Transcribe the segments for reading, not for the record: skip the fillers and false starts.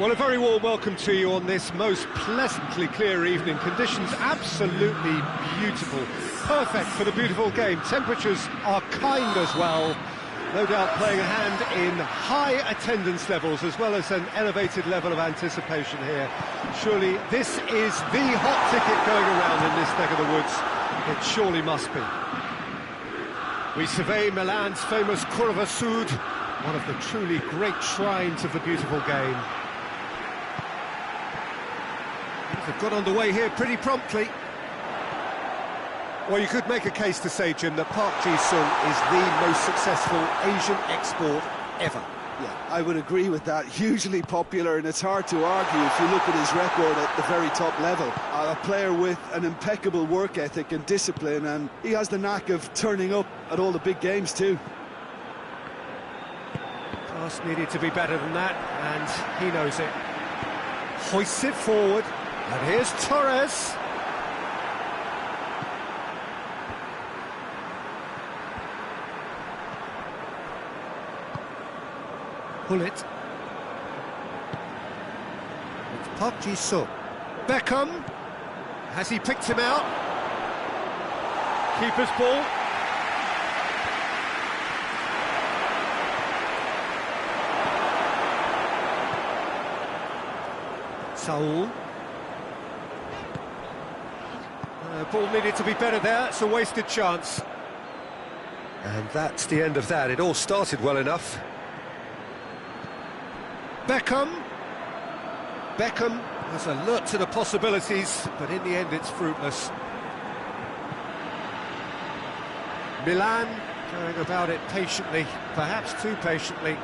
Well, a very warm welcome to you on this most pleasantly clear evening. Conditions absolutely beautiful, perfect for the beautiful game. Temperatures are kind as well, no doubt playing a hand in high attendance levels as well as an elevated level of anticipation here. Surely this is the hot ticket going around in this neck of the woods. It surely must be. We survey Milan's famous Curva Sud, one of the truly great shrines of the beautiful game. They've got underway here pretty promptly. Well, you could make a case to say, Jim, that Park Ji-sung is the most successful Asian export ever. Yeah, I would agree with that. Hugely popular, and it's hard to argue if you look at his record at the very top level. A player with an impeccable work ethic and discipline, and he has the knack of turning up at all the big games too. Pass needed to be better than that, and he knows it. Hoists it forward. And here's Torres. Pull it. It's Park Ji-sung. Beckham. Has he picked him out? Keeper's ball. Saul. Ball needed to be better there, it's a wasted chance. And that's the end of that. It all started well enough. Beckham was alert to the possibilities, but in the end it's fruitless. Milan going about it patiently, perhaps too patiently.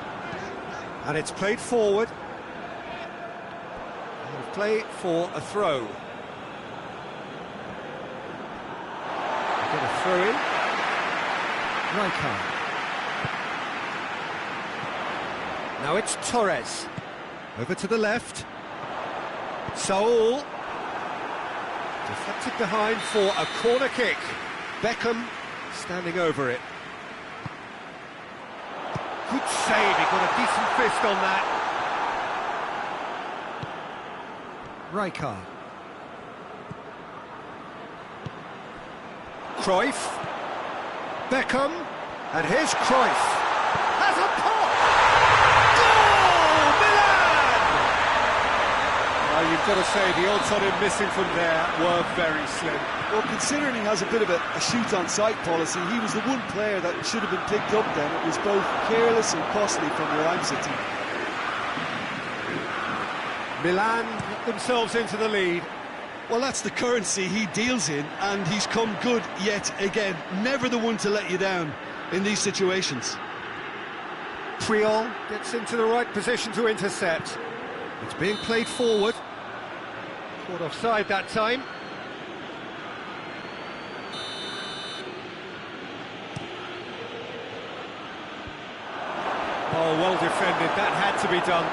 And it's played forward. And play for a throw. Get a throw in. Rijkaard. Now it's Torres. Over to the left. Saul. Deflected behind for a corner kick. Beckham standing over it. Good save, he got a decent fist on that. Rijkaard. Cruyff, Beckham, and here's Cruyff. Has a pop! Goal! Milan! Well, you've got to say, the odds on him missing from there were very slim. Well, considering he has a bit of a shoot-on-sight policy, he was the one player that should have been picked up then. It was both careless and costly from Milan City. Milan get themselves into the lead. Well, that's the currency he deals in, and he's come good yet again. Never the one to let you down in these situations. Puyol gets into the right position to intercept. It's being played forward. Caught offside that time. Oh, well defended. That had to be done.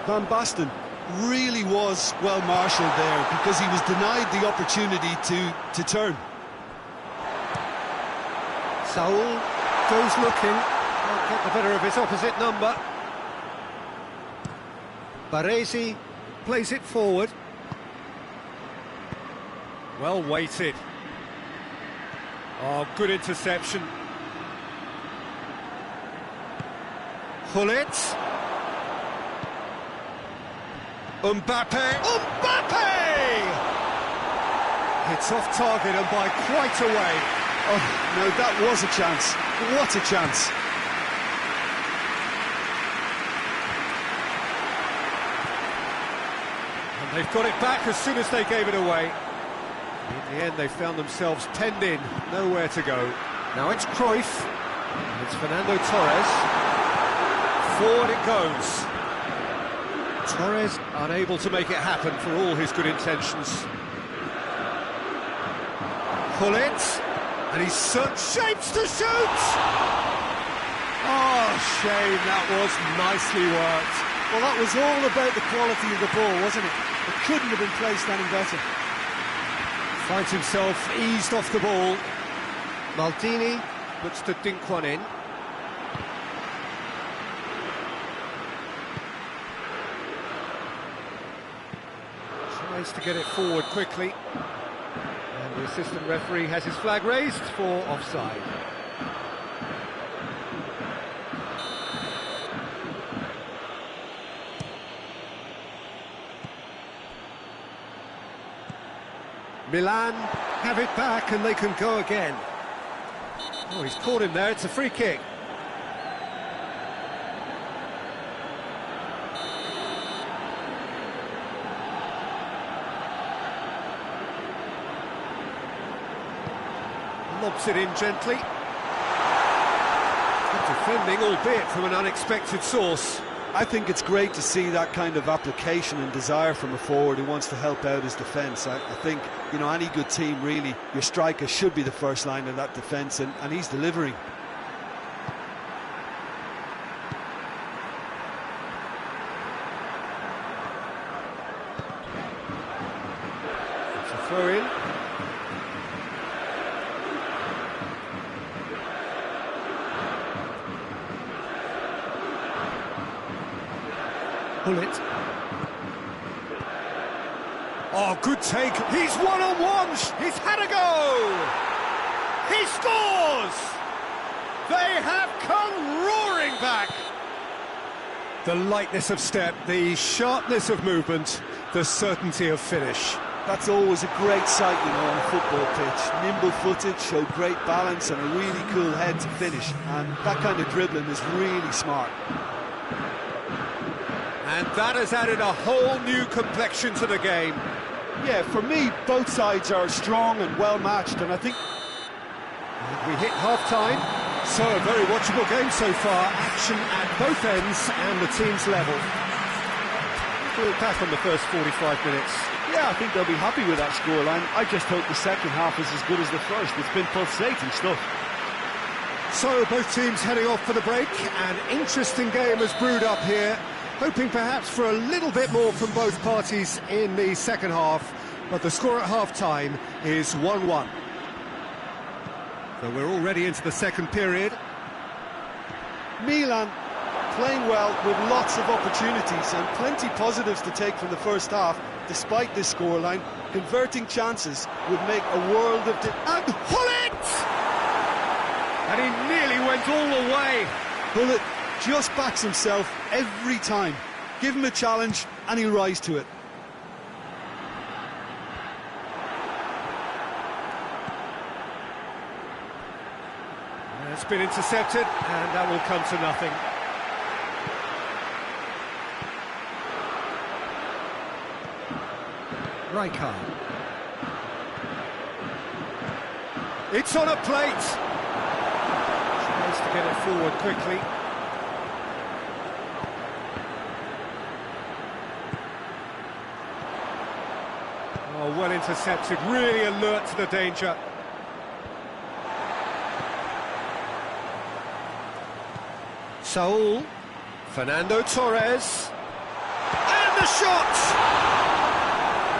Van Basten really was well marshalled there because he was denied the opportunity to turn. Saul goes looking, can't get the better of his opposite number. Baresi plays it forward. Well weighted. Oh, good interception. Hullet. Mbappe! It's off target and by quite a way. Oh, no, that was a chance. What a chance. And they've got it back as soon as they gave it away. In the end, they found themselves penned in, nowhere to go. Now it's Cruyff. It's Fernando Torres. Forward it goes. Torres unable to make it happen for all his good intentions. Pull it, and he's shapes to shoot! Oh, shame, that was nicely worked. Well, that was all about the quality of the ball, wasn't it? It couldn't have been placed any better. Finds himself eased off the ball. Maldini looks to dink one in. Tries to get it forward quickly. And the assistant referee has his flag raised for offside. Milan have it back and they can go again. Oh, he's caught him there, it's a free kick. Lobs it in gently. Good defending, albeit from an unexpected source. I think it's great to see that kind of application and desire from a forward who wants to help out his defence. I think, you know, any good team, really, your striker should be the first line of that defence, and he's delivering. It's a throw-in. Bullet. Oh, good take. He's one-on-one. He's had a go. He scores. They have come roaring back. The lightness of step, the sharpness of movement, the certainty of finish. That's always a great sight, you know, on a football pitch. Nimble-footed, showed great balance and a really cool head to finish. And that kind of dribbling is really smart. And that has added a whole new complexion to the game. Yeah, for me, both sides are strong and well-matched, and I think... We hit half-time, so a very watchable game so far. Action at both ends and the team's level. We'll look back on the first 45 minutes. Yeah, I think they'll be happy with that scoreline. I just hope the second half is as good as the first. It's been pulsating stuff. So both teams heading off for the break. An interesting game has brewed up here. Hoping perhaps for a little bit more from both parties in the second half, but the score at half-time is 1-1. So we're already into the second period. Milan playing well with lots of opportunities and plenty positives to take from the first half, despite this scoreline. Converting chances would make a world of... And Hullet! And he nearly went all the way. Hullet just backs himself every time. Give him a challenge and he'll rise to it. It's been intercepted and that will come to nothing. Rijkaard. It's on a plate. Tries to get it forward quickly. Oh, well intercepted, really alert to the danger. Saul, Fernando Torres, and the shot!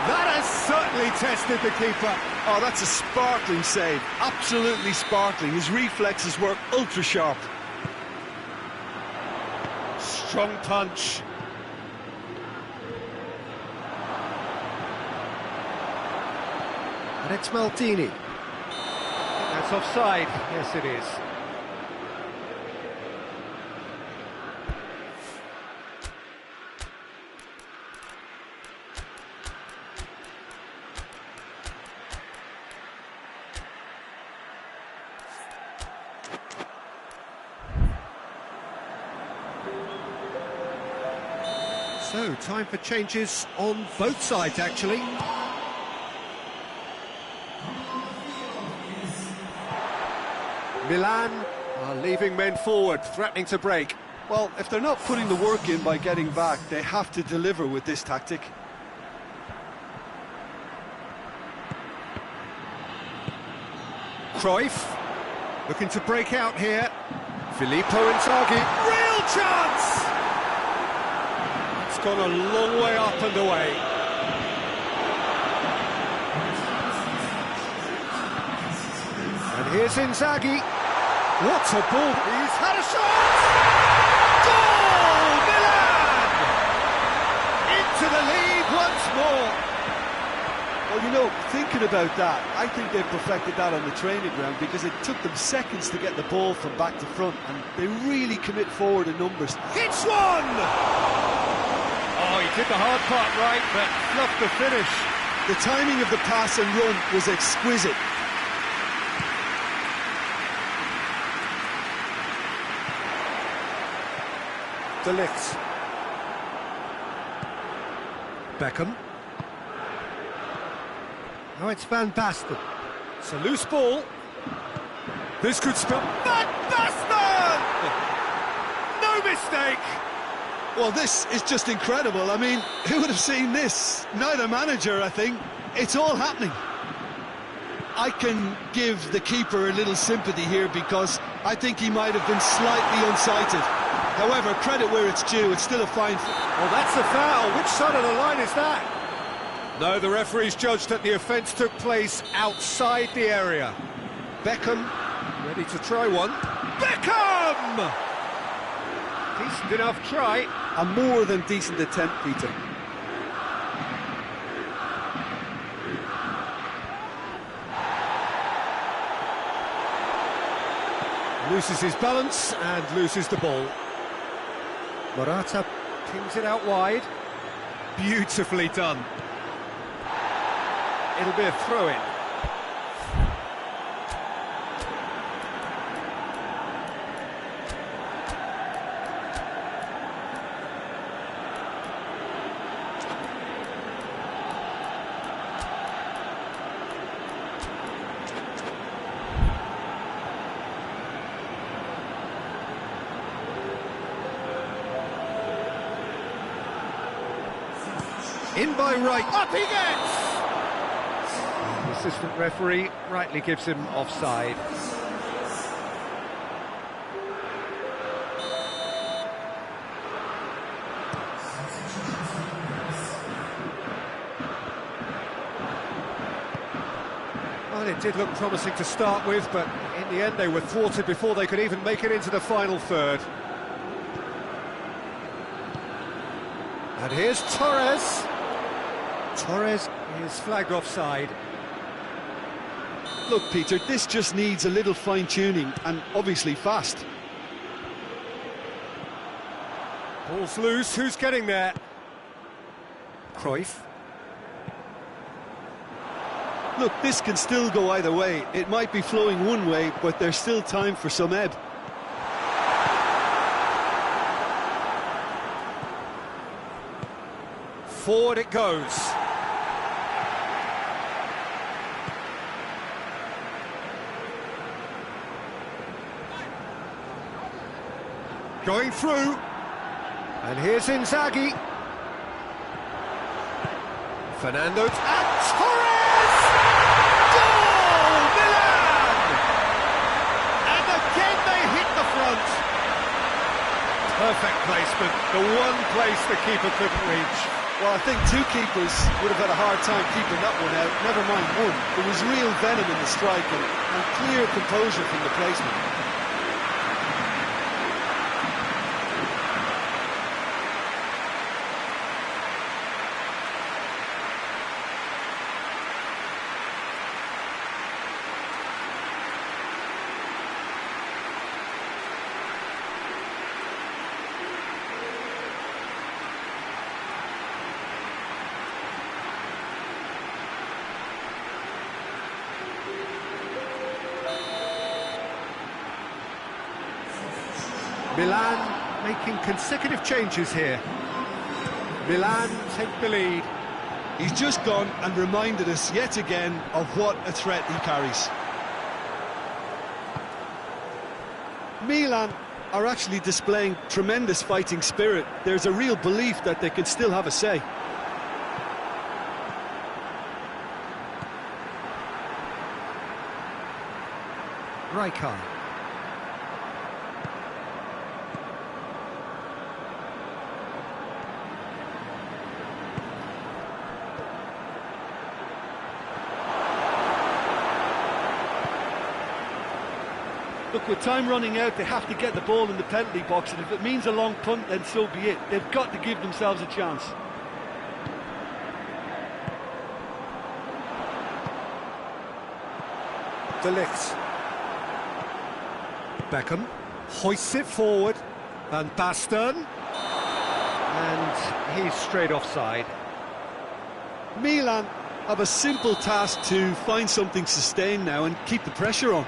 That has certainly tested the keeper. Oh, that's a sparkling save, absolutely sparkling. His reflexes work ultra sharp. Strong punch. And it's Maldini. That's offside. Yes, it is. So, time for changes on both sides, actually. Milan are leaving men forward, threatening to break. Well, if they're not putting the work in by getting back, they have to deliver with this tactic. Cruyff looking to break out here. Filippo Inzaghi, real chance! It's gone a long way up and away. And here's Inzaghi. What a ball! He's had a shot! Goal! Milan! Into the lead once more. Well, you know, thinking about that, I think they perfected that on the training ground because it took them seconds to get the ball from back to front, and they really commit forward in numbers. Hits one! Oh, he did the hard part right, but fluffed the finish. The timing of the pass and run was exquisite. De Ligt. Beckham. Now it's Van Basten. It's a loose ball. This could spell... Van Basten! No mistake! Well, this is just incredible. I mean, who would have seen this? Neither manager, I think. It's all happening. I can give the keeper a little sympathy here because I think he might have been slightly unsighted. However, credit where it's due, it's still a fine... Well, that's a foul. Which side of the line is that? No, the referee's judged that the offence took place outside the area. Beckham, ready to try one. Beckham! Decent enough try. A more than decent attempt, Peter. Loses his balance and loses the ball. Morata pings it out wide. Beautifully done. It'll be a throw-in. In by right, up he gets! The assistant referee rightly gives him offside. Well, it did look promising to start with, but in the end they were thwarted before they could even make it into the final third. And here's Torres. Torres is flagged offside. Look, Peter, this just needs a little fine-tuning, and obviously fast. Ball's loose, who's getting there? Cruyff. Look, this can still go either way. It might be flowing one way, but there's still time for some ebb. Forward it goes. Going through. And here's Inzaghi. Fernando and Torres! Goal! Milan! And again they hit the front. Perfect placement. The one place the keeper couldn't reach. Well, I think two keepers would have had a hard time keeping that one out, never mind one. There was real venom in the strike and clear composure from the placement. Milan making consecutive changes here. Milan take the lead. He's just gone and reminded us yet again of what a threat he carries. Milan are actually displaying tremendous fighting spirit. There's a real belief that they can still have a say. Rijkaard. Look, with time running out, they have to get the ball in the penalty box, and if it means a long punt, then so be it. They've got to give themselves a chance. De Ligt. Beckham hoists it forward. Van Basten. And he's straight offside. Milan have a simple task to find something sustained now and keep the pressure on.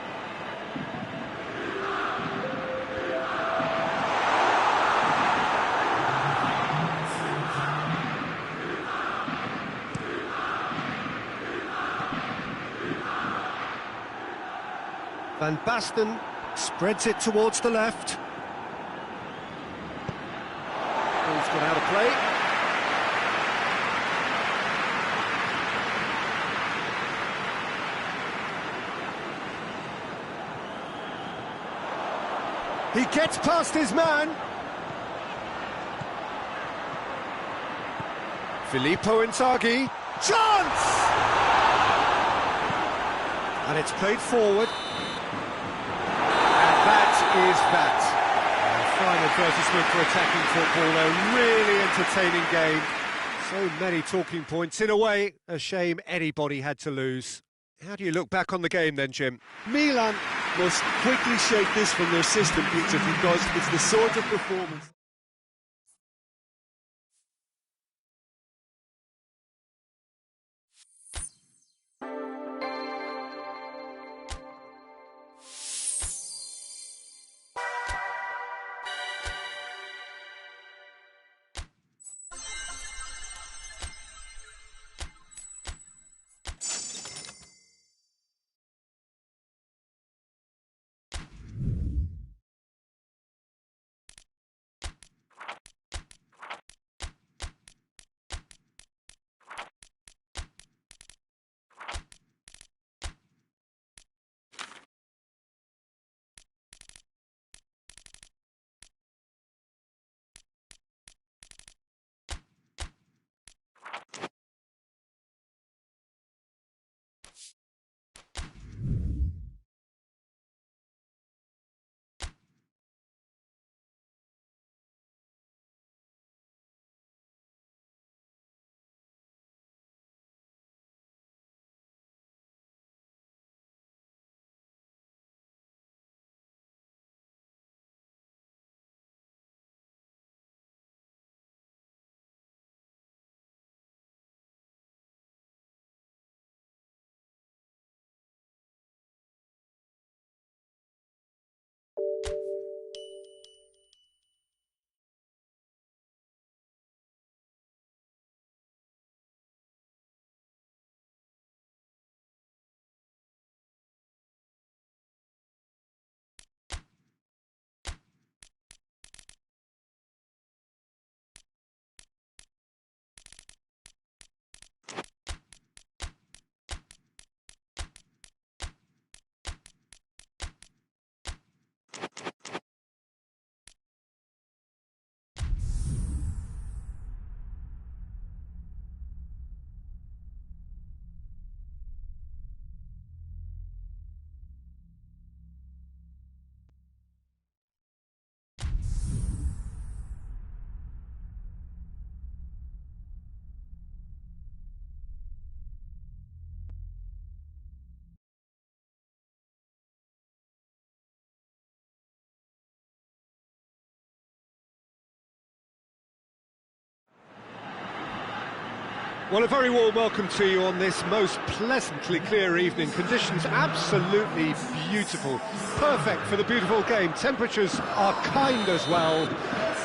Van Basten spreads it towards the left. Ball's gone out of play. He gets past his man. Filippo Inzaghi. Chance! And it's played forward. And that is that. A fine advertisement for attacking football, a really entertaining game. So many talking points. In a way, a shame anybody had to lose. How do you look back on the game then, Jim? Milan must quickly shake this from their system, Peter, because it's the sort of performance. Well, a very warm welcome to you on this most pleasantly clear evening. Conditions absolutely beautiful. Perfect for the beautiful game. Temperatures are kind as well.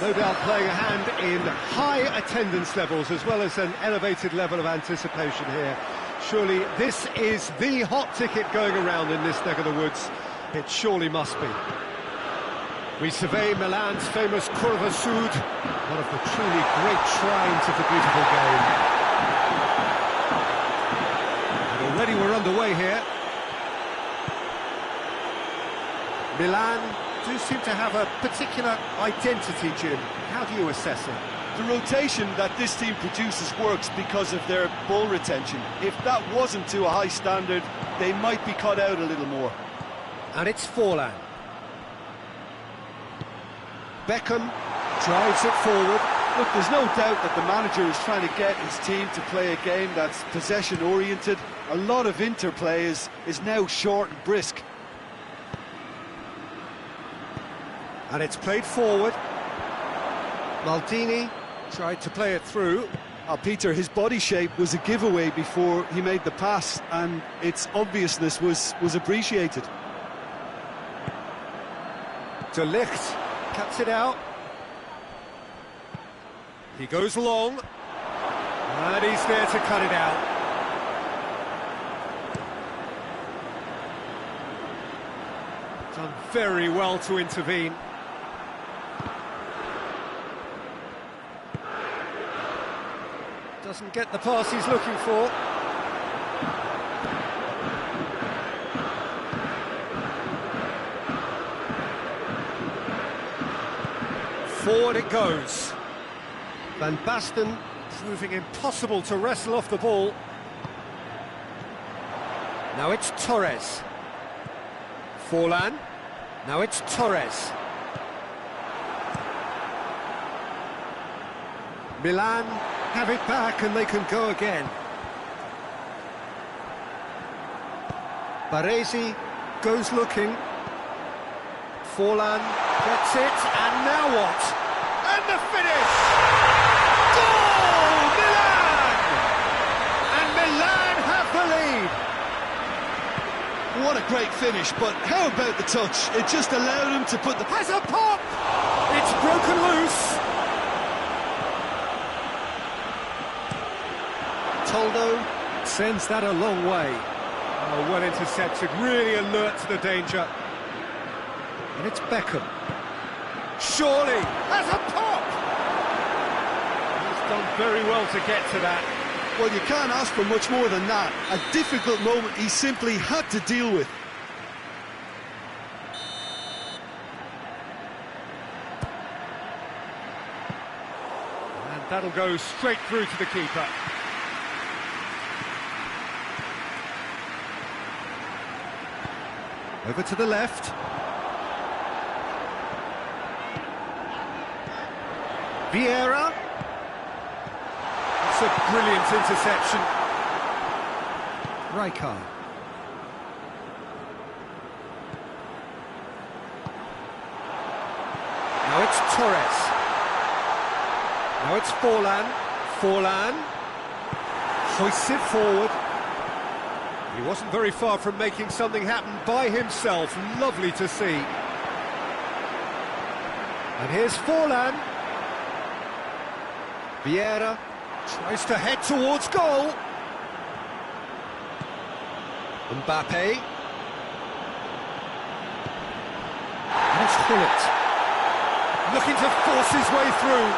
No doubt playing a hand in high attendance levels as well as an elevated level of anticipation here. Surely this is the hot ticket going around in this neck of the woods. It surely must be. We survey Milan's famous Curva Sud, one of the truly great shrines of the beautiful game. Already we're underway here. Milan do seem to have a particular identity, Jim. How do you assess it? The rotation that this team produces works because of their ball retention. If that wasn't to a high standard, they might be cut out a little more. And it's Forlan. Beckham drives it forward. Look, there's no doubt that the manager is trying to get his team to play a game that's possession-oriented. A lot of interplay is now short and brisk. And it's played forward. Maldini tried to play it through. Peter, his body shape was a giveaway before he made the pass, and its obviousness was appreciated. De Ligt cuts it out. He goes long, and he's there to cut it out. Done very well to intervene. Doesn't get the pass he's looking for. Forward it goes. Van Basten proving impossible to wrestle off the ball. Now it's Torres. Forlan. Now it's Torres. Milan have it back and they can go again. Baresi goes looking. Forlan gets it, and now what? And the finish! Goal! Milan! And Milan have the lead. What a great finish, but how about the touch? It just allowed him to put the... Has a pop! It's broken loose. Toldo sends that a long way. Oh, well intercepted, really alert to the danger. And it's Beckham. Surely has a pop! He's done very well to get to that. Well, you can't ask for much more than that. A difficult moment he simply had to deal with. And that'll go straight through to the keeper. Over to the left. Vieira. That's a brilliant interception. Rijkaard. Now it's Torres. Now it's Forlan. Forlan hoists it forward. He wasn't very far from making something happen by himself. Lovely to see. And here's Forlan. Vieira tries to head towards goal. Mbappe. And it's Gullit. Looking to force his way through.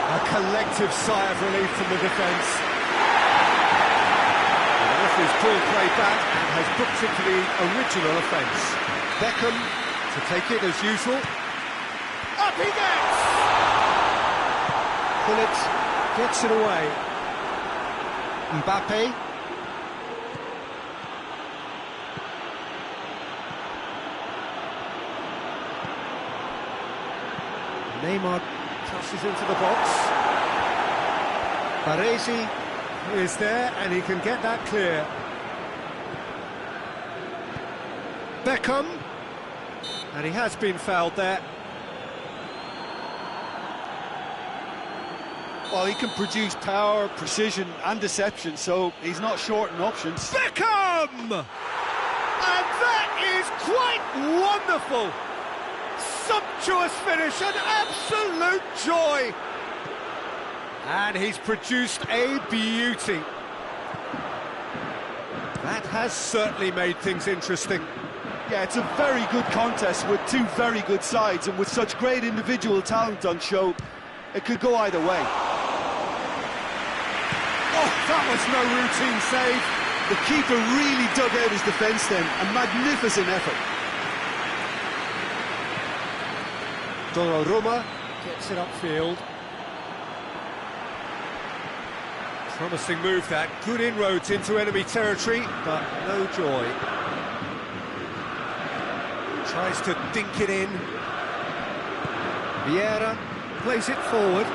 A collective sigh of relief from the defence. The referee's pulled play back and has booked it for the original offence. Beckham to take it as usual. Up he gets! Gullit gets it away. Mbappe. Neymar crosses into the box. Baresi is there and he can get that clear. Beckham. And he has been fouled there. Well, he can produce power, precision and deception, so he's not short in options. Beckham! And that is quite wonderful! Sumptuous finish, an absolute joy! And he's produced a beauty. That has certainly made things interesting. Yeah, it's a very good contest with two very good sides, and with such great individual talent on show, it could go either way. Oh, that was no routine save. The keeper really dug out his defence then, a magnificent effort. Donnarumma gets it upfield. Promising move that, good inroads into enemy territory, but no joy. Tries to dink it in. Vieira plays it forward.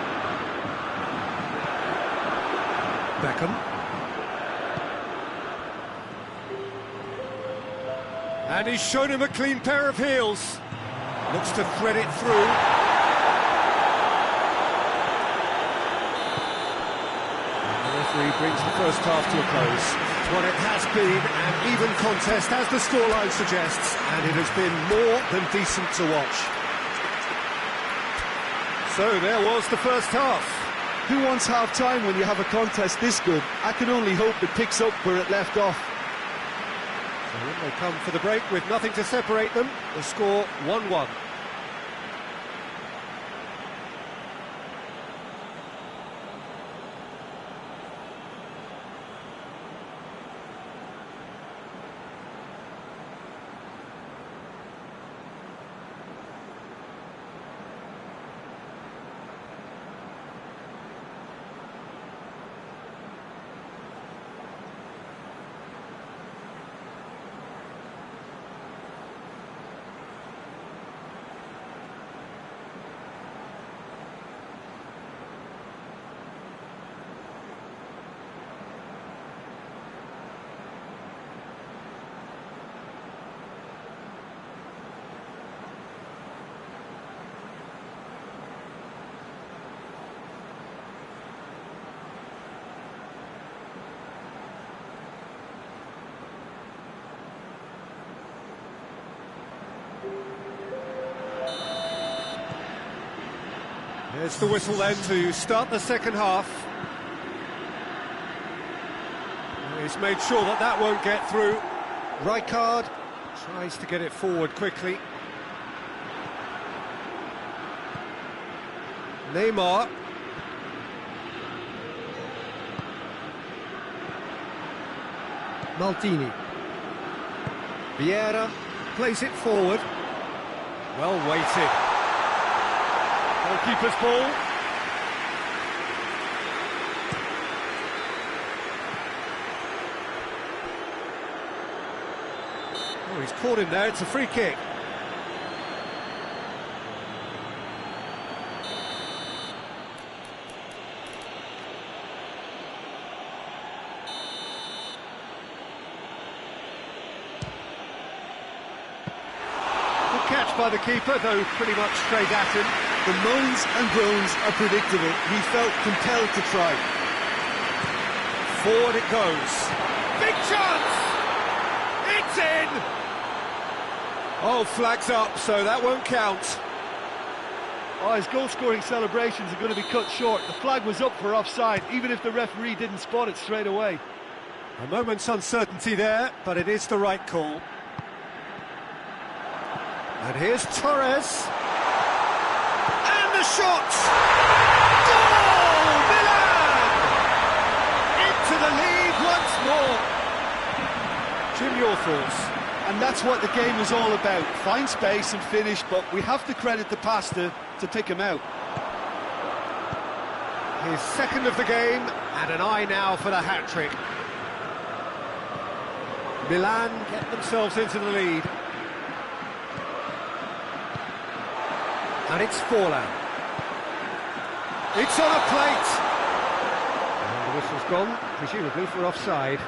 Beckham. And he's shown him a clean pair of heels. Looks to thread it through. And the referee brings the first half to a close. What it has been an even contest, as the scoreline suggests, and it has been more than decent to watch. So there was the first half. Who wants half-time when you have a contest this good? I can only hope it picks up where it left off. So when they come for the break with nothing to separate them, the score 1-1. There's the whistle then to start the second half. He's made sure that that won't get through. Rijkaard tries to get it forward quickly. Neymar. Maldini. Vieira plays it forward. Well weighted. Goalkeeper's ball. Oh, he's caught him there, it's a free kick. Good catch by the keeper, though pretty much straight at him. The moans and groans are predictable. He felt compelled to try. Forward it goes. Big chance! It's in! Oh, flags up, so that won't count. Oh, his goal-scoring celebrations are going to be cut short. The flag was up for offside, even if the referee didn't spot it straight away. A moment's uncertainty there, but it is the right call. And here's Torres. Shot! Goal! Milan! Into the lead once more. Jim, your thoughts? And that's what the game is all about. Find space and finish, but we have to credit the pass to pick him out. His second of the game, and an eye now for the hat-trick. Milan get themselves into the lead. And it's Forlan. It's on a plate! And the whistle's gone, presumably for offside.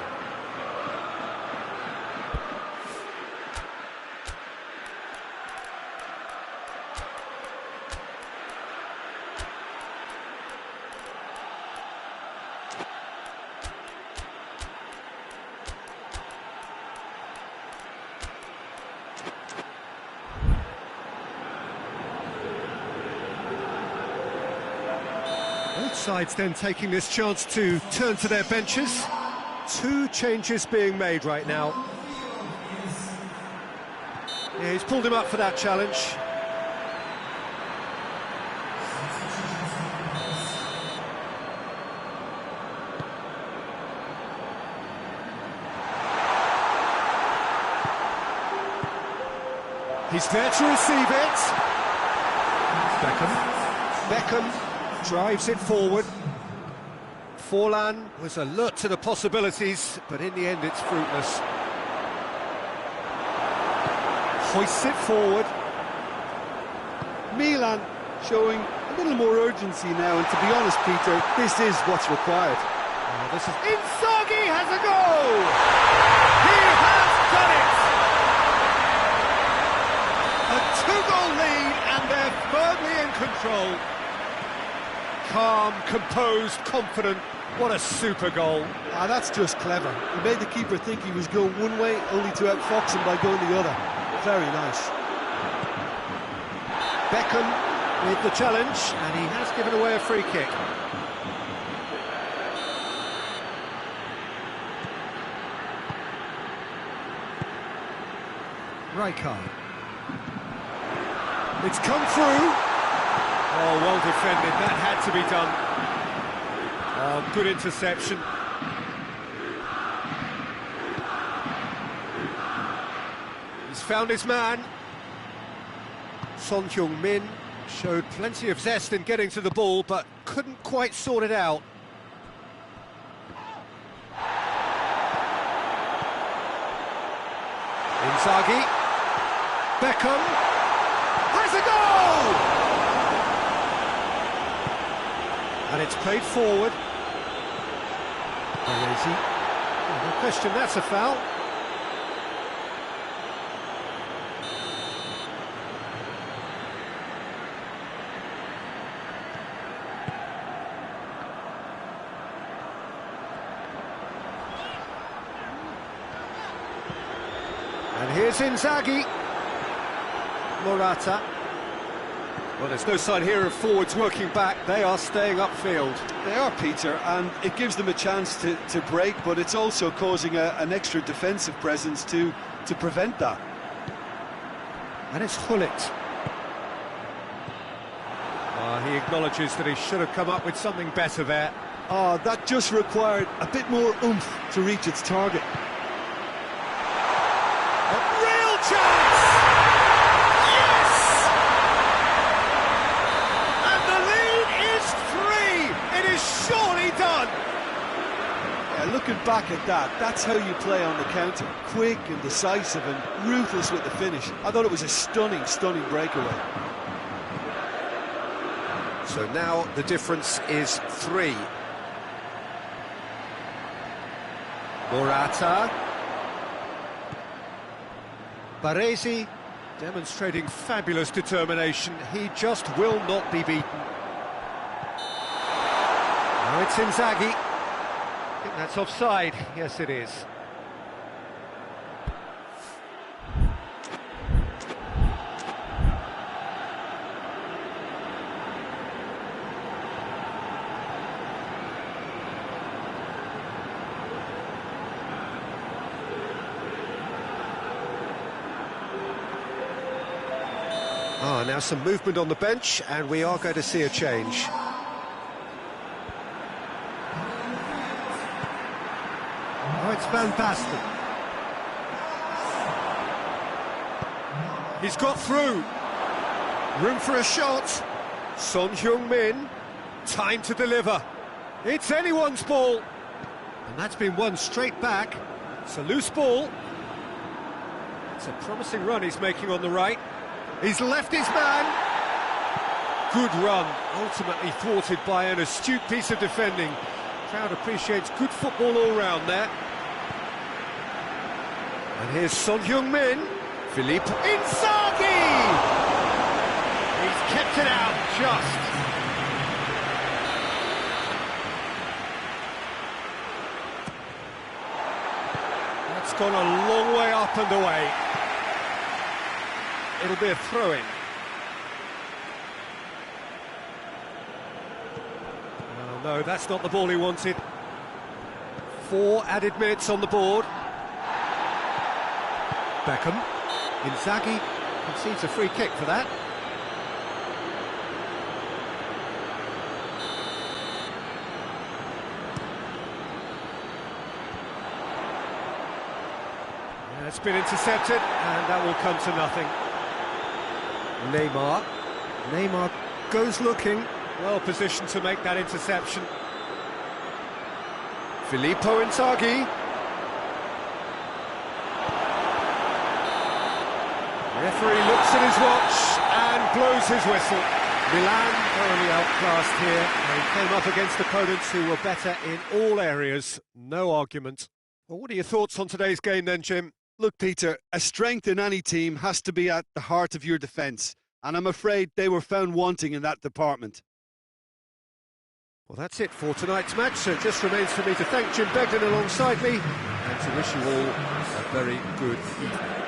Both sides then taking this chance to turn to their benches. Two changes being made right now. Yeah, he's pulled him up for that challenge. He's there to receive it. Beckham drives it forward. Forlan was alert to the possibilities, but in the end it's fruitless. Hoists it forward. Milan showing a little more urgency now, and to be honest, Peter, this is what's required. This is Inzaghi has a goal! He has done it! A two-goal lead, and they're firmly in control. Calm, composed, confident. What a super goal. That's just clever. He made the keeper think he was going one way, only to outfox him by going the other. Very nice. Beckham with the challenge, and he has given away a free kick. Rijkaard. It's come through. Oh, well defended. That had to be done. Oh, good interception. He's found his man. Son Heung-min showed plenty of zest in getting to the ball, but couldn't quite sort it out. Inzaghi. Beckham has a goal! And it's played forward. No question, that's a foul. And here's Inzaghi. Morata. Well, there's no sign here of forwards working back. They are staying upfield. They are, Peter, and it gives them a chance to break, but it's also causing an extra defensive presence to prevent that. And it's Gullit. He acknowledges that he should have come up with something better there. That just required a bit more oomph to reach its target. A real chance! Yes! And the lead is 3! It is surely done! Yeah, looking back at that, that's how you play on the counter. Quick and decisive and ruthless with the finish. I thought it was a stunning, stunning breakaway. So now the difference is 3. Morata. Baresi demonstrating fabulous determination. He just will not be beaten. Now it's Inzaghi. I think that's offside. Yes, it is. Now some movement on the bench, and we are going to see a change. Oh, it's Van Basten. He's got through. Room for a shot. Son Heung-min. Time to deliver. It's anyone's ball. And that's been won straight back. It's a loose ball. It's a promising run he's making on the right. He's left his man. Good run, ultimately thwarted by an astute piece of defending. Crowd appreciates good football all round there. And here's Son Heung-min. Philippe Inzaghi! He's kept it out just. That's gone a long way up and away. It'll be a throw-in. Oh, no, that's not the ball he wanted. 4 added minutes on the board. Beckham. Inzaghi concedes a free kick for that. Yeah, it's been intercepted, and that will come to nothing. Neymar goes looking, well positioned to make that interception. Filippo Inzaghi. Referee looks at his watch and blows his whistle. Milan thoroughly outclassed here. They came up against opponents who were better in all areas. No argument. Well, what are your thoughts on today's game then, Jim? Look, Peter, a strength in any team has to be at the heart of your defence, and I'm afraid they were found wanting in that department. Well, that's it for tonight's match, so it just remains for me to thank Jim Begden alongside me and to wish you all a very good evening.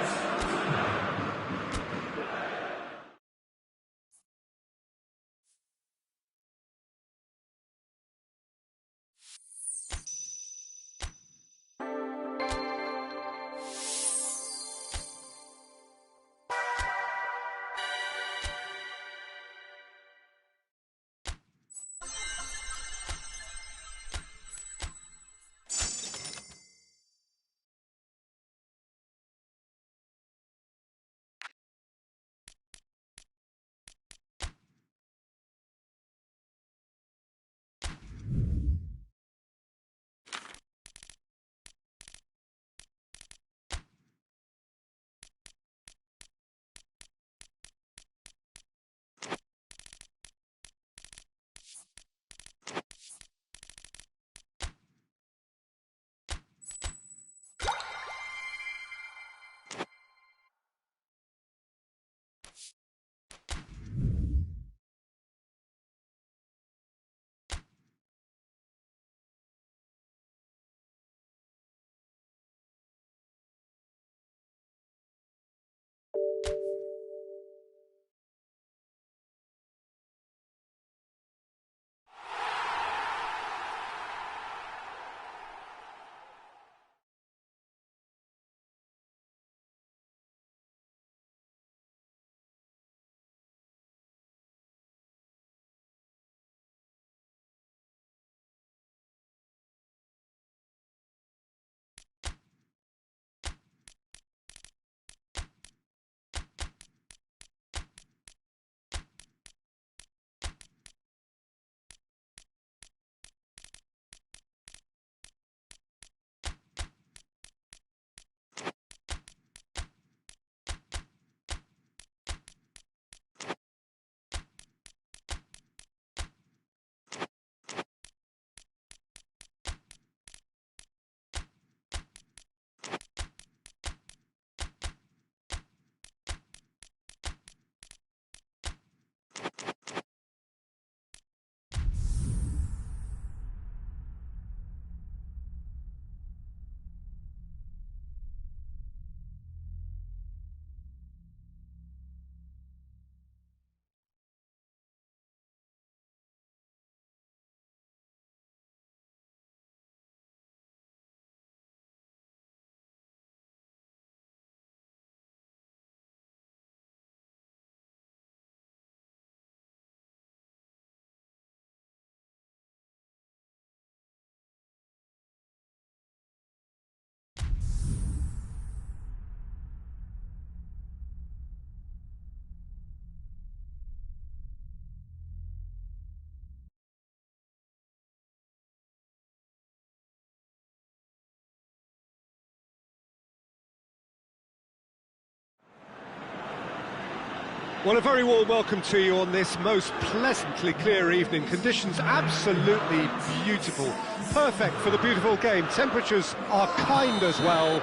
Well, a very warm welcome to you on this most pleasantly clear evening. Conditions absolutely beautiful. Perfect for the beautiful game. Temperatures are kind as well.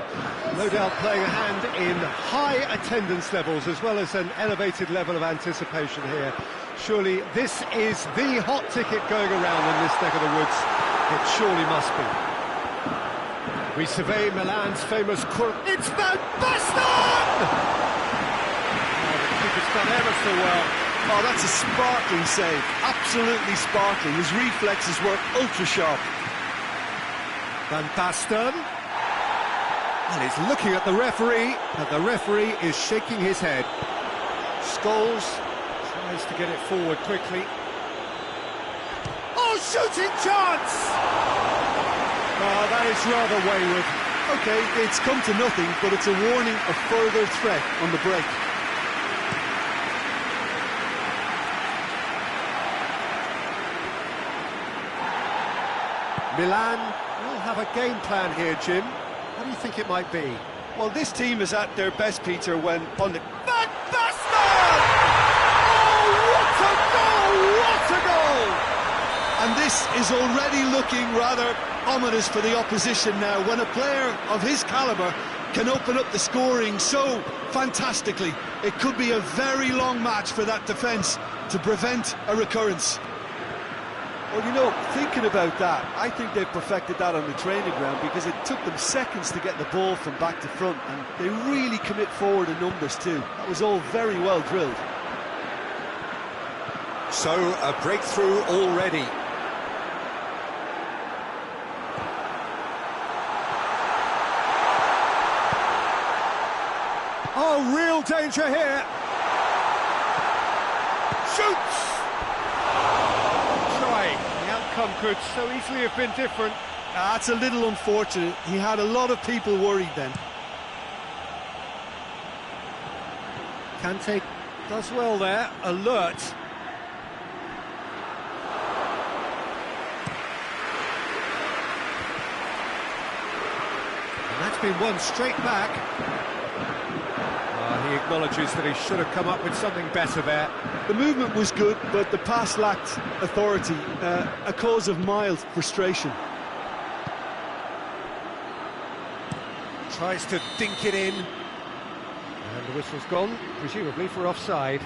No doubt playing a hand in high attendance levels as well as an elevated level of anticipation here. Surely this is the hot ticket going around in this neck of the woods. It surely must be. We survey Milan's famous It's Van Basten! It's done ever so well. Oh, that's a sparkling save. Absolutely sparkling. His reflexes were ultra sharp. Van Basten. And he's looking at the referee, and the referee is shaking his head. Scholes tries to get it forward quickly. Oh, shooting chance! Oh, that is rather wayward. OK, it's come to nothing, but it's a warning of further threat on the break. Milan will have a game plan here, Jim. What do you think it might be? Well, this team is at their best, Peter, when on the... Van Basten! This is already looking rather ominous for the opposition now, when a player of his calibre can open up the scoring so fantastically. It could be a very long match for that defence to prevent a recurrence. Well, you know, thinking about that, I think they've perfected that on the training ground, because it took them seconds to get the ball from back to front, and they really commit forward in numbers too. That was all very well drilled. So, a breakthrough already. Oh, real danger here. Shoots! Try. The outcome could so easily have been different. That's a little unfortunate. He had a lot of people worried then. Kante does well there, alert. And that's been won straight back. He acknowledges that he should have come up with something better there. The movement was good, but the pass lacked authority, a cause of mild frustration. Tries to dink it in. And the whistle's gone, presumably for offside.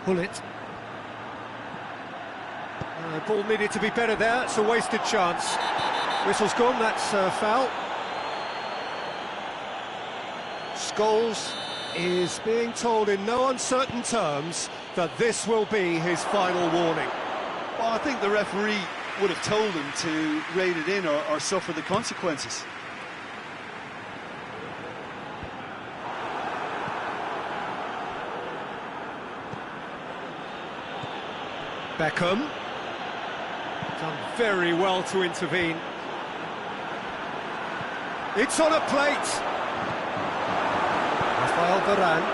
Pull it. Ball needed to be better there, it's a wasted chance. Whistle's gone, that's a foul. Scholes is being told in no uncertain terms that this will be his final warning. Well, I think the referee would have told him to rate it in or suffer the consequences. Beckham. Done very well to intervene. It's on a plate. Rafael Varane.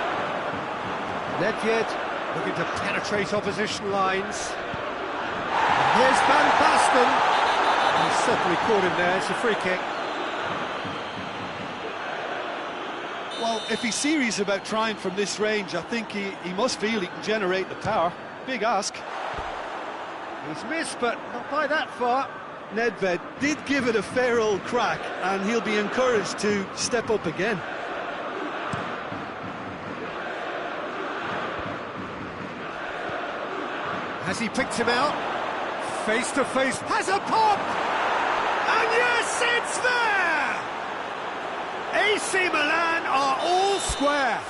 Nedved looking to penetrate opposition lines. And here's Van Basten. He's certainly caught him there, it's a free kick. Well, if he's serious about trying from this range, I think he must feel he can generate the power. Big ask. He's missed, but not by that far. Nedved did give it a fair old crack, and he'll be encouraged to step up again. Has he picked him out? Face to face, has a pop! And yes, it's there! AC Milan are all square.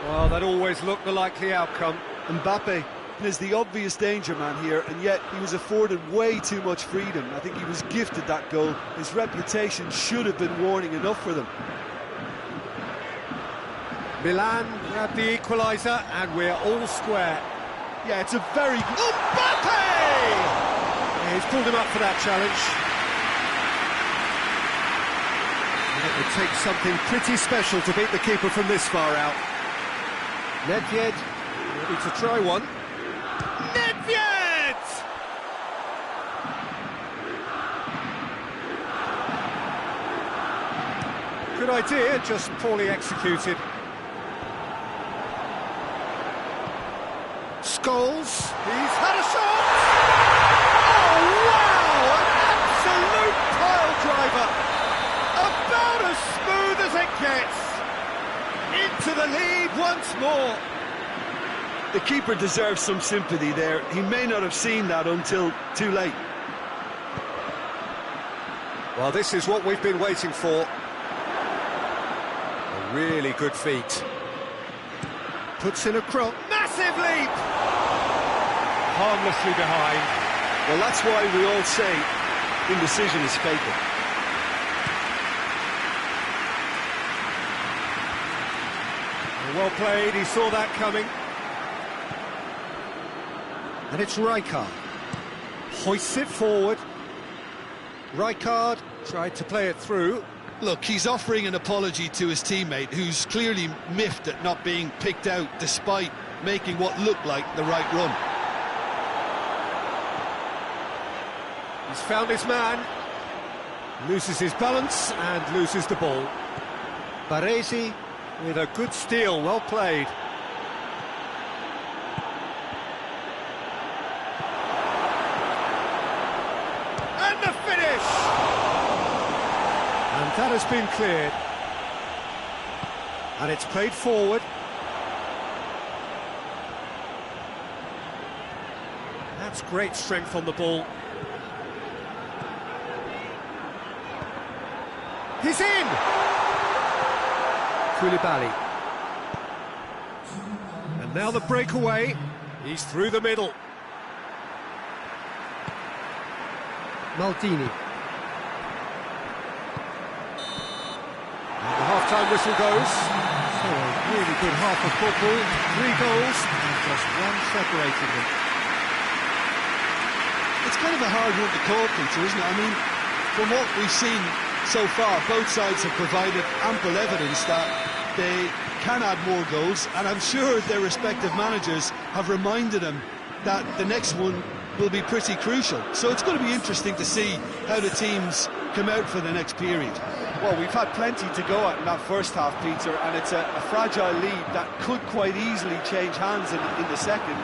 Well, that always looked the likely outcome. Mbappe is the obvious danger man here, and yet he was afforded way too much freedom. I think he was gifted that goal. His reputation should have been warning enough for them. Milan grabbed the equaliser, and we're all square. Yeah, it's a very... Mbappe! Yeah, he's pulled him up for that challenge. And it would take something pretty special to beat the keeper from this far out. Nedved ready to try one. Nedved! Good idea, just poorly executed. Scholes, he's had a shot! Oh, wow! An absolute pile driver! About as smooth as it gets! Into the lead once more! The keeper deserves some sympathy there. He may not have seen that until too late. Well, this is what we've been waiting for. A really good feat. Puts in a cross. Massive leap! Harmlessly behind. Well, that's why we all say indecision is fatal. Well played, he saw that coming. And it's Rijkaard. Hoists it forward. Rijkaard tried to play it through. Look, he's offering an apology to his teammate, who's clearly miffed at not being picked out despite making what looked like the right run. He's found his man. Loses his balance and loses the ball. Baresi with a good steal, well played. And the finish! And that has been cleared. And it's played forward. That's great strength on the ball. He's in! Koulibaly. And now the breakaway. He's through the middle. Maldini. And the half-time whistle goes. So a really good half of football. 3 goals and just one separating them. It's kind of a hard one to call, Peter, isn't it? I mean, from what we've seen so far, both sides have provided ample evidence that they can add more goals, and I'm sure their respective managers have reminded them that the next one will be pretty crucial. So it's going to be interesting to see how the teams come out for the next period. Well, we've had plenty to go at in that first half, Peter, and it's a fragile lead that could quite easily change hands in the second.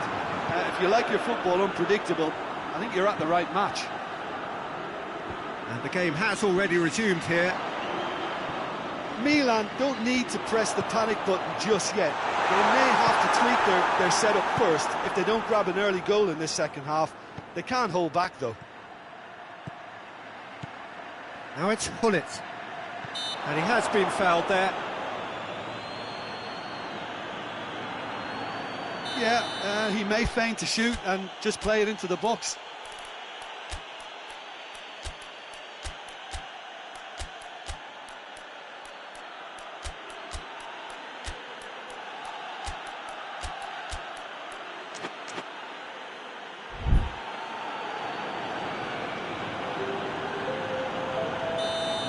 If you like your football unpredictable, I think you're at the right match. And the game has already resumed here. Milan don't need to press the panic button just yet. They may have to tweak their setup first if they don't grab an early goal in this second half. They can't hold back, though. Now it's Hullet. And he has been fouled there. Yeah, he may feign to shoot and just play it into the box.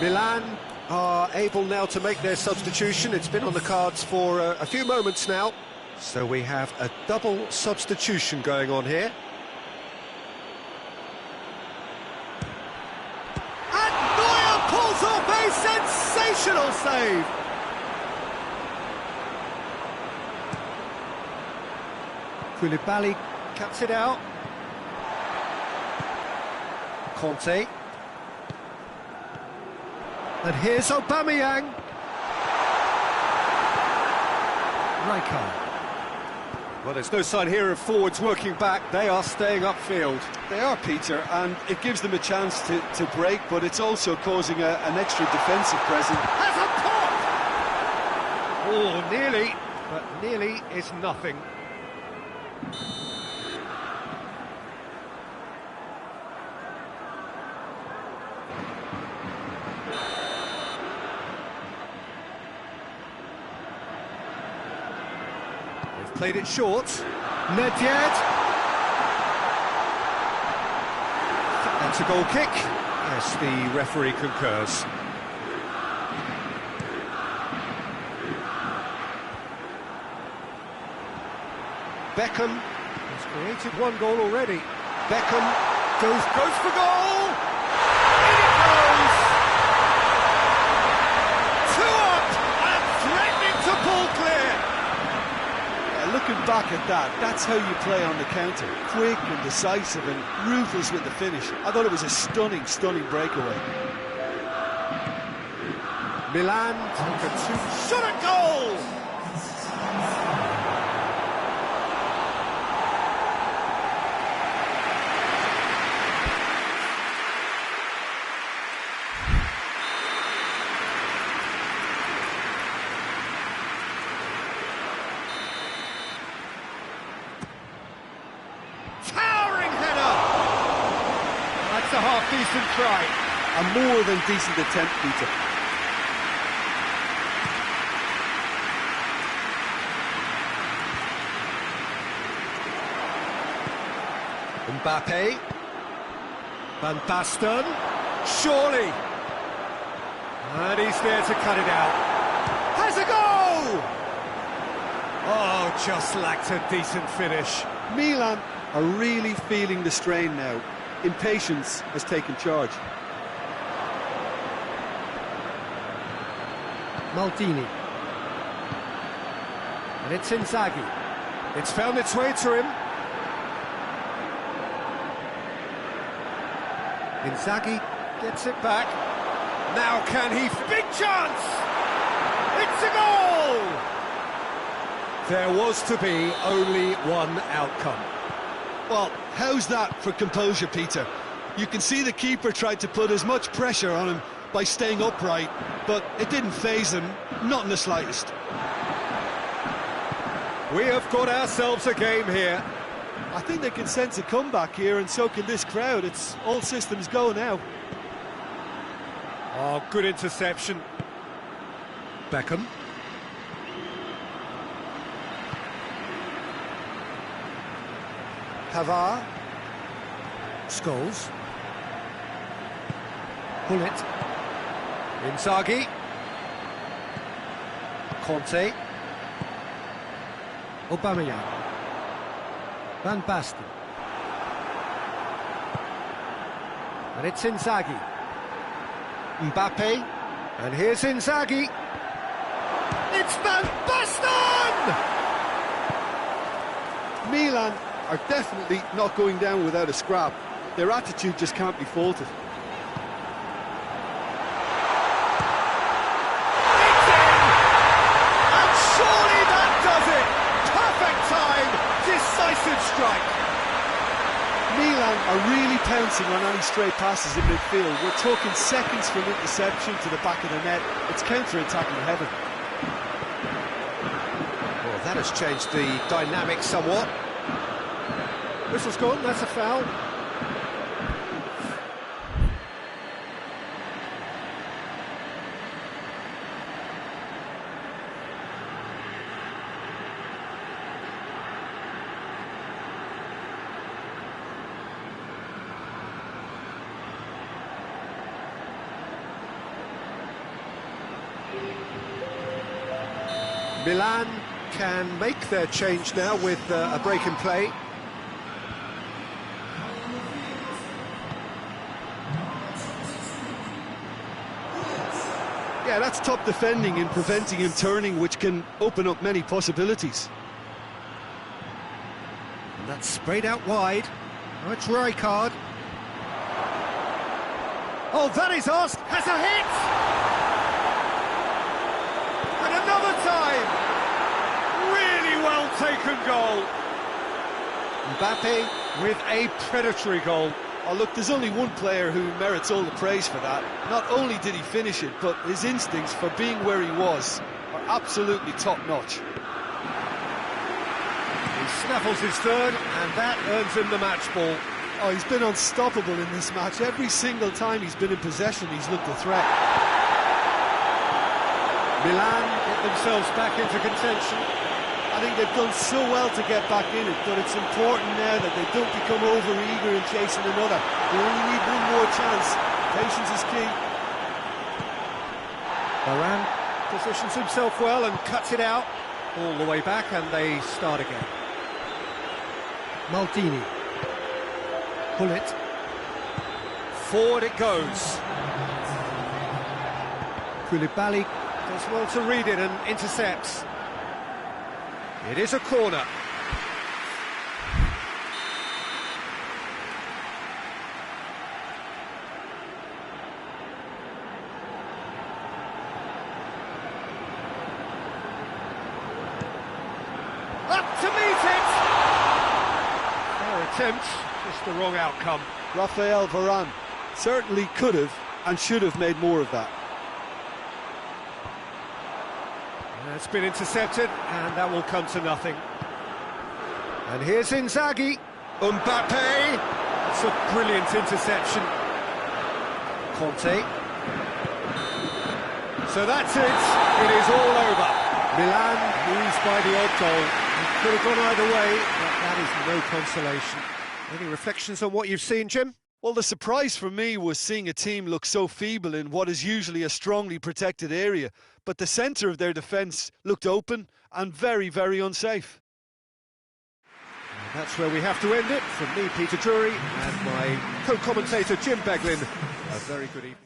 Milan are able now to make their substitution. It's been on the cards for a few moments now. So we have a double substitution going on here. And Neuer pulls off a sensational save! Koulibaly cuts it out. Conte. And here's Aubameyang. Rijkaard. Well, there's no sign here of forwards working back. They are staying upfield. They are, Peter, and it gives them a chance to break, but it's also causing an extra defensive presence. Has a pop! Oh, nearly, but nearly is nothing. Played it short. Nedved. That's a goal kick. Yes, the referee concurs. Beckham has created 1 goal already. Beckham goes for goal! In it goes! 2 up and threatening to pull clear! Looking back at that, that's how you play on the counter. Quick and decisive and ruthless with the finish. I thought it was a stunning breakaway. Milan took a 2-shot at goal! A half-decent try. A more than decent attempt, Peter. Mbappe. Van Basten. Surely. And he's there to cut it out. Has a goal! Oh, just lacked a decent finish. Milan are really feeling the strain now. impatience has taken charge. Maldini. And it's Inzaghi. It's found its way to him. Inzaghi gets it back. Now can he... Big chance! It's a goal! There was to be only one outcome. Well, how's that for composure, Peter? You can see the keeper tried to put as much pressure on him by staying upright, but it didn't faze him, not in the slightest. We have got ourselves a game here. I think they can sense a comeback here, and so can this crowd. It's all systems go now. Oh, good interception. Beckham. Pavard. Scholes. Bullet. Inzaghi. Conte. Aubameyang. Van Basten. And it's Inzaghi. Mbappe. And here's Inzaghi. It's Van Basten! Milan are definitely not going down without a scrap. Their attitude just can't be faulted. Surely that does it! Perfect time, decisive strike. Milan are really pouncing on any stray passes in midfield. We're talking seconds from interception to the back of the net. It's counter-attacking heaven. Well, that has changed the dynamic somewhat. Whistle's gone, that's a foul. Milan can make their change now with a break in play. Yeah, that's top defending and preventing him turning, which can open up many possibilities. And that's sprayed out wide. Oh, it's Rijkaard. Oh, that is us! Has a hit! And another time! Really well taken goal. Mbappe with a predatory goal. Oh, look, there's only one player who merits all the praise for that. Not only did he finish it, but his instincts for being where he was are absolutely top-notch. He snaffles his third, and that earns him the match ball. Oh, he's been unstoppable in this match. Every single time he's been in possession, he's looked a threat. Milan get themselves back into contention. I think they've done so well to get back in it, but it's important now that they don't become over-eager in chasing another. They only need one more chance. Patience is key. Varane positions himself well and cuts it out all the way back, and they start again. Maldini. Bullet. Forward it goes. Koulibaly does well to read it and intercepts. It is a corner. Up to meet it! Fair attempt, just the wrong outcome. Raphael Varane certainly could have and should have made more of that. It's been intercepted, and that will come to nothing. And here's Inzaghi. Mbappe. It's a brilliant interception. Conte. So that's it. It is all over. Milan lose by the odd goal. It could have gone either way, but that is no consolation. Any reflections on what you've seen, Jim? Well, the surprise for me was seeing a team look so feeble in what is usually a strongly protected area, but the centre of their defence looked open and very, very unsafe. That's where we have to end it. From me, Peter Drury, and my co-commentator, Jim Beglin. A very good evening.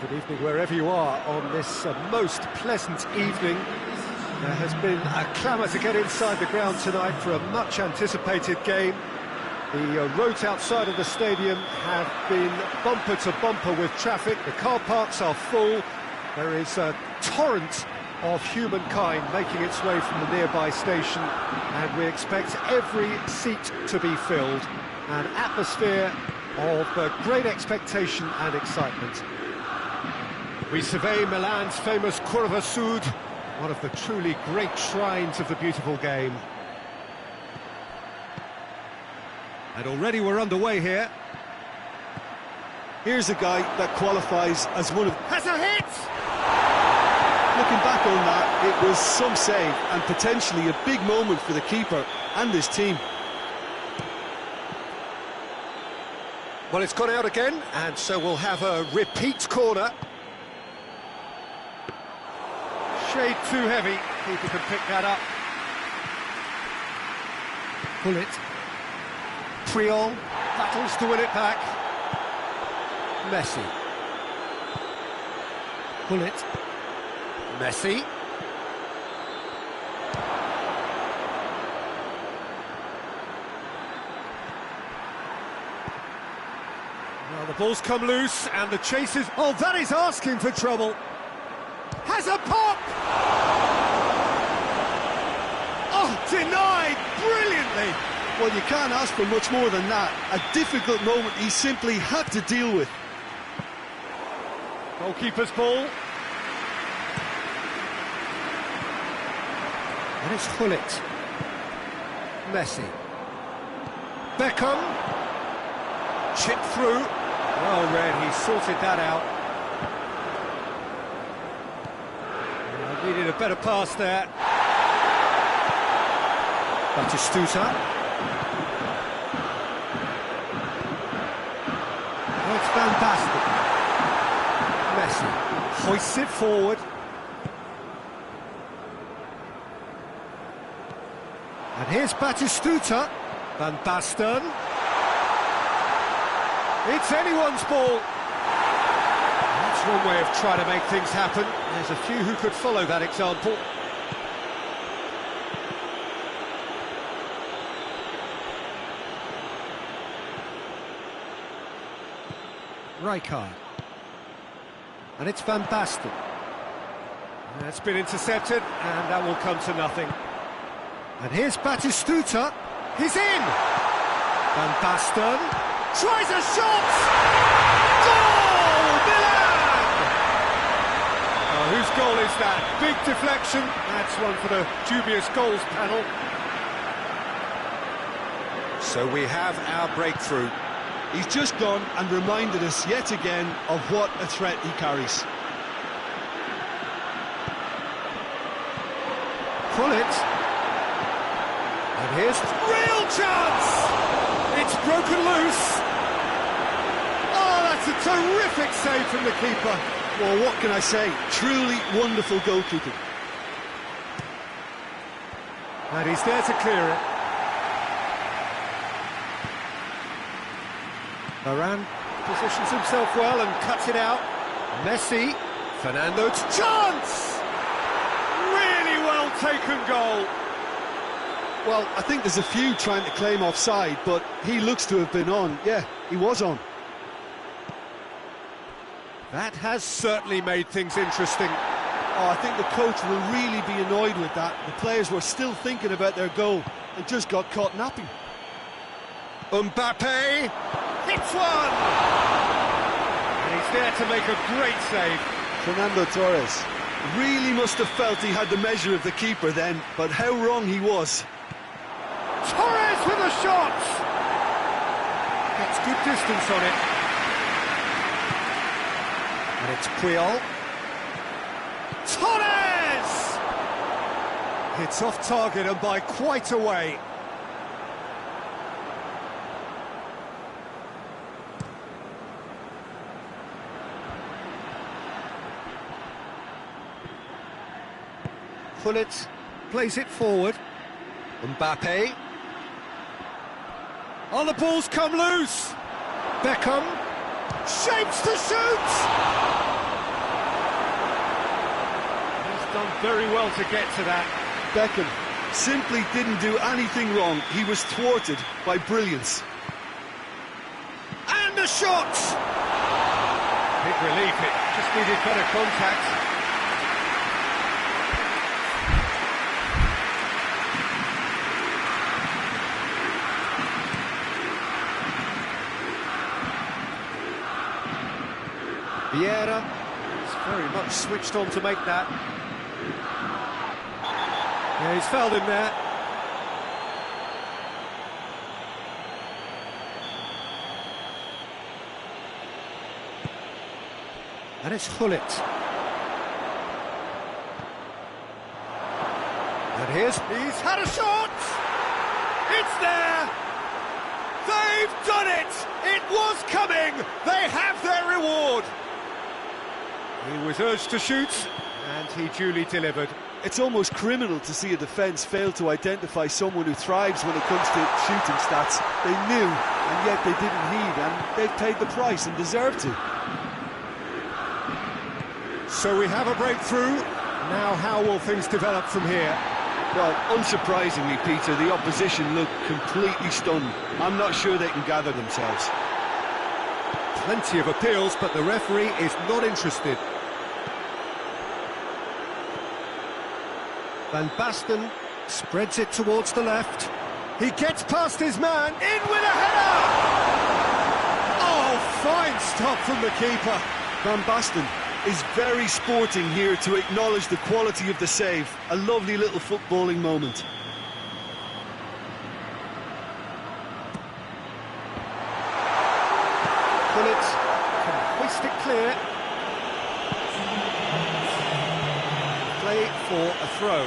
Good evening wherever you are on this most pleasant evening. There has been a clamour to get inside the ground tonight for a much anticipated game. The roads outside of the stadium have been bumper to bumper with traffic. The car parks are full. There is a torrent of humankind making its way from the nearby station, and we expect every seat to be filled. An atmosphere of great expectation and excitement. We survey Milan's famous Curva Sud, one of the truly great shrines of the beautiful game. And already we're underway here. Here's a guy that qualifies as one of... Has a hit! Looking back on that, it was some save and potentially a big moment for the keeper and his team. Well, it's gone out again, and so we'll have a repeat corner. Shade too heavy. Keeper can pick that up. Bullet. Priol battles to win it back. Messi. Bullet. Messi. Well, the ball's come loose and the chase is... Oh, that is asking for trouble. Has a pop! Oh, denied brilliantly! Well, you can't ask for much more than that. A difficult moment he simply had to deal with. Goalkeeper's ball. And it's Hullet. Messi. Beckham. Chip through. Well read, he sorted that out. Needed a better pass there. Batistuta. Oh, it's Van Basten. Messi hoists it forward. And here's Batistuta. Van Basten. It's anyone's ball. That's one way of trying to make things happen. There's a few who could follow that example. Rijkaard. And it's Van Basten. That's been intercepted, and that will come to nothing. And here's Batistuta. He's in! Van Basten tries a shot! Goal! Milan! Oh, whose goal is that? Big deflection. That's one for the dubious goals panel. So we have our breakthrough. He's just gone and reminded us yet again of what a threat he carries. Pull it. And here's real chance! It's broken loose. Oh, that's a terrific save from the keeper. Well, what can I say? Truly wonderful goalkeeping. And he's there to clear it. Varane positions himself well and cuts it out. Messi, Fernando's chance! Really well taken goal. Well, I think there's a few trying to claim offside, but he looks to have been on. Yeah, he was on. That has certainly made things interesting. Oh, I think the coach will really be annoyed with that. The players were still thinking about their goal and just got caught napping. Mbappe hits one! And he's there to make a great save. Fernando Torres really must have felt he had the measure of the keeper then, but how wrong he was. Torres with a shot! Gets good distance on it. And it's Puyol. Torres! It's off target and by quite a way. Pullet plays it forward. Mbappe. Oh, the ball's come loose. Beckham shapes to shoot. He's done very well to get to that. Beckham simply didn't do anything wrong. He was thwarted by brilliance. And a shot. Big relief. It just needed better contact. Vieira is very much switched on to make that. Yeah, he's fouled him there. And it's Hullet. And he's had a shot! It's there! They've done it! It was coming! They have their reward! He was urged to shoot, and he duly delivered. It's almost criminal to see a defence fail to identify someone who thrives when it comes to shooting stats. They knew, and yet they didn't heed, and they've paid the price and deserve to. So we have a breakthrough. Now how will things develop from here? Well, unsurprisingly, Peter, the opposition look completely stunned. I'm not sure they can gather themselves. Plenty of appeals, but the referee is not interested. Van Basten spreads it towards the left. He gets past his man, in with a header! Oh, fine stop from the keeper. Van Basten is very sporting here to acknowledge the quality of the save. A lovely little footballing moment. Bullet can hoist it clear. play for a throw.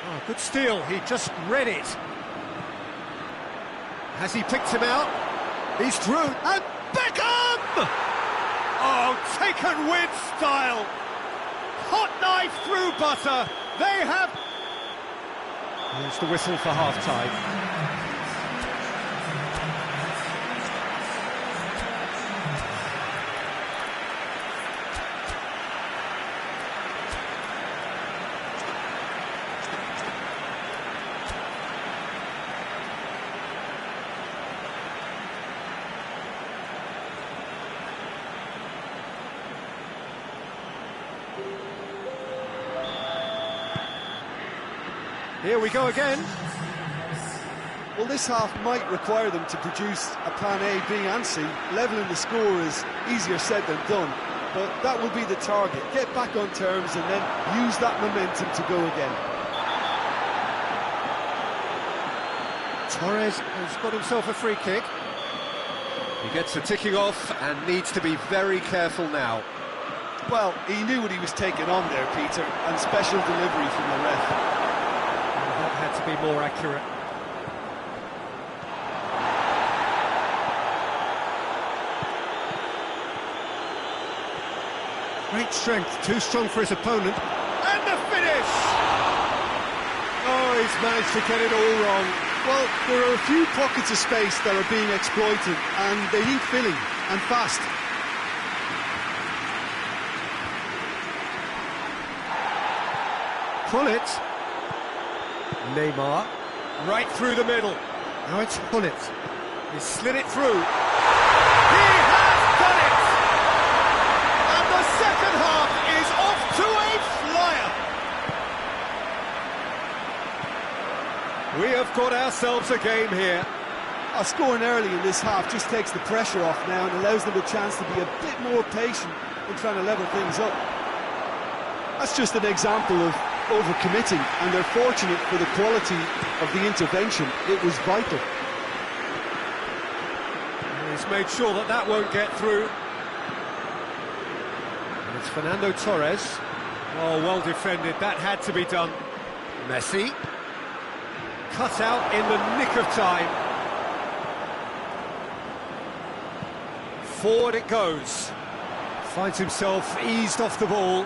Oh, good steal, he just read it. Has he picked him out? He's through, and Beckham! Oh, taken with style. Hot knife through butter. They have... There's the whistle for half-time. Here we go again. Well, this half might require them to produce a plan A, B and C. Levelling the score is easier said than done, but that will be the target. Get back on terms and then use that momentum to go again. Torres has got himself a free kick. He gets the ticking off and needs to be very careful now. Well, he knew what he was taking on there, Peter, and special delivery from the ref. Had to be more accurate. Great strength, too strong for his opponent. And the finish! Oh, he's managed to get it all wrong. Well, there are a few pockets of space that are being exploited, and they need filling, and fast. Pullet. Neymar, right through the middle. Now it's Pullet. He slid it through. He has done it! And the second half is off to a flyer. We have got ourselves a game here. Scoring early in this half just takes the pressure off now and allows them a chance to be a bit more patient in trying to level things up. That's just an example of overcommitting, and they're fortunate for the quality of the intervention. It was vital. He's made sure that that won't get through. And it's Fernando Torres. Oh, well defended. That had to be done. Messi. Cut out in the nick of time. Forward it goes. Finds himself eased off the ball.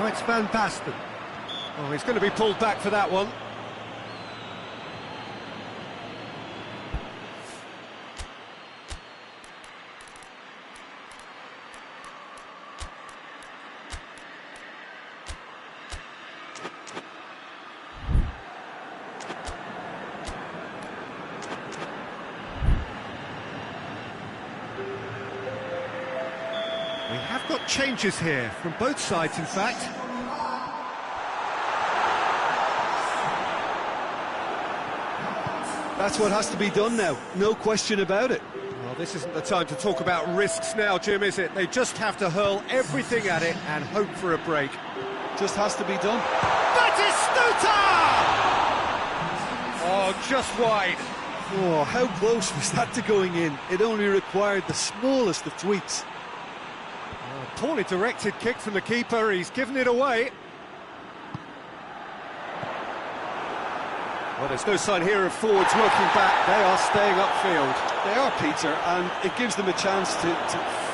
Oh, it's Van Basten. Oh, he's going to be pulled back for that one. We have got changes here, from both sides in fact. That's what has to be done now, no question about it. Well, this isn't the time to talk about risks now, Jim, is it? They just have to hurl everything at it and hope for a break. Just has to be done. Batistuta! Oh, just wide. Oh, how close was that to going in? It only required the smallest of tweaks. Poorly directed kick from the keeper, he's given it away. Well, there's no sign here of forwards working back, they are staying upfield. They are, Peter, and it gives them a chance to...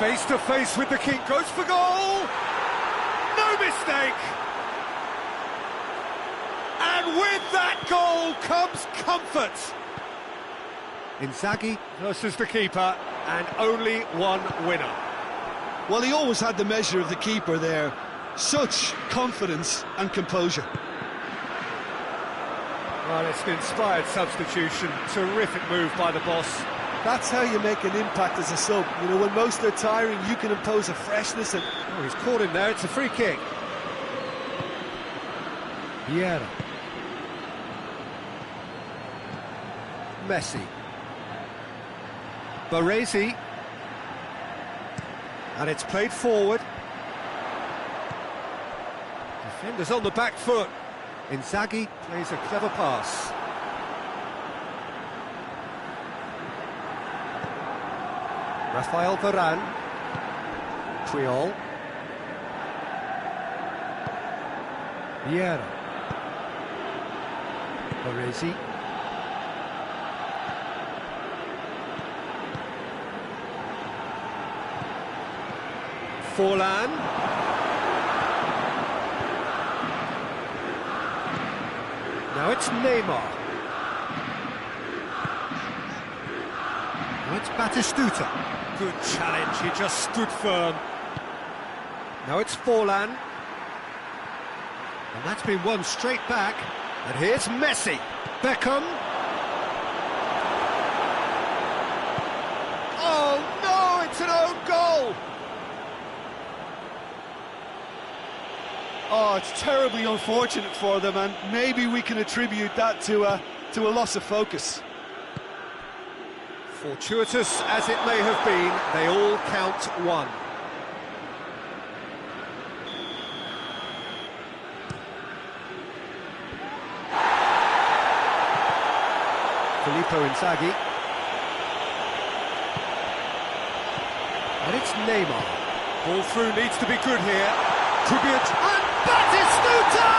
Face to face with the king, goes for goal! No mistake! And with that goal comes comfort! Inzaghi versus the keeper, and only one winner. Well, he always had the measure of the keeper there. Such confidence and composure. Well, it's an inspired substitution. Terrific move by the boss. That's how you make an impact as a sub. You know, when most are tiring, you can impose a freshness and... Oh, he's caught him there. It's a free kick. Vieira. Messi. Baresi. And it's played forward. Defenders on the back foot. Inzaghi plays a clever pass. Rafael Varane. Puyol. Vieira. Baresi. Forlan. Now it's Neymar. Now it's Batistuta. Good challenge, he just stood firm. Now it's Forlan. And that's been won straight back. And here's Messi. Beckham. Oh no, it's an own goal! Oh, it's terribly unfortunate for them, and maybe we can attribute that to a loss of focus. Fortuitous as it may have been, they all count one. Filippo Inzaghi. And it's Neymar. Ball through needs to be good here. Could be and Batistuta!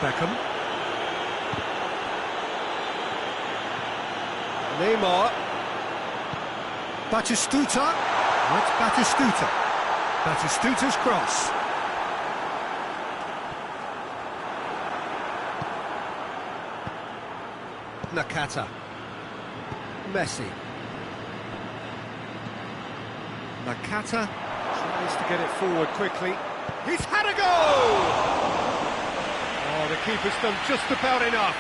Beckham. Neymar. Batistuta. That's Batistuta. Batistuta's cross. Nakata. Messi. Nakata tries to get it forward quickly. He's had a go! Oh, the keeper's done just about enough.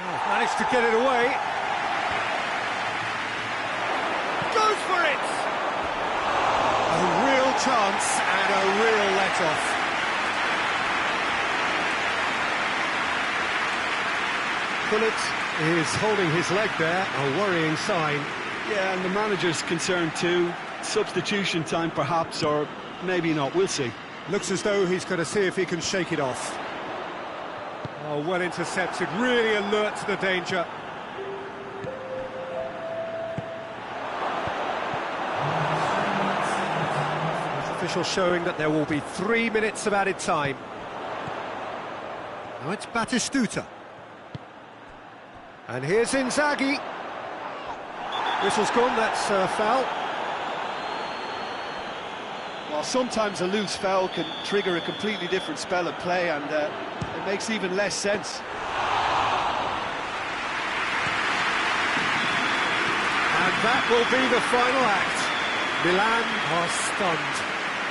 Oh, managed to get it away. Goes for it! A real chance and a real let-off. Bullet is holding his leg there, a worrying sign. Yeah, and the manager's concerned too. Substitution time perhaps, or maybe not, we'll see. Looks as though he's going to see if he can shake it off. Oh, well intercepted, really alert to the danger. Official showing that there will be 3 minutes of added time. Now it's Batistuta. And here's Inzaghi. Whistle's gone, that's foul. Well, sometimes a loose foul can trigger a completely different spell of play, and it makes even less sense. And that will be the final act. Milan are stunned.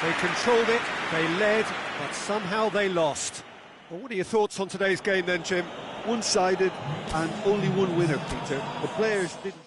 They controlled it, they led, but somehow they lost. Well, what are your thoughts on today's game then, Jim? One-sided and only one winner, Peter. The players didn't...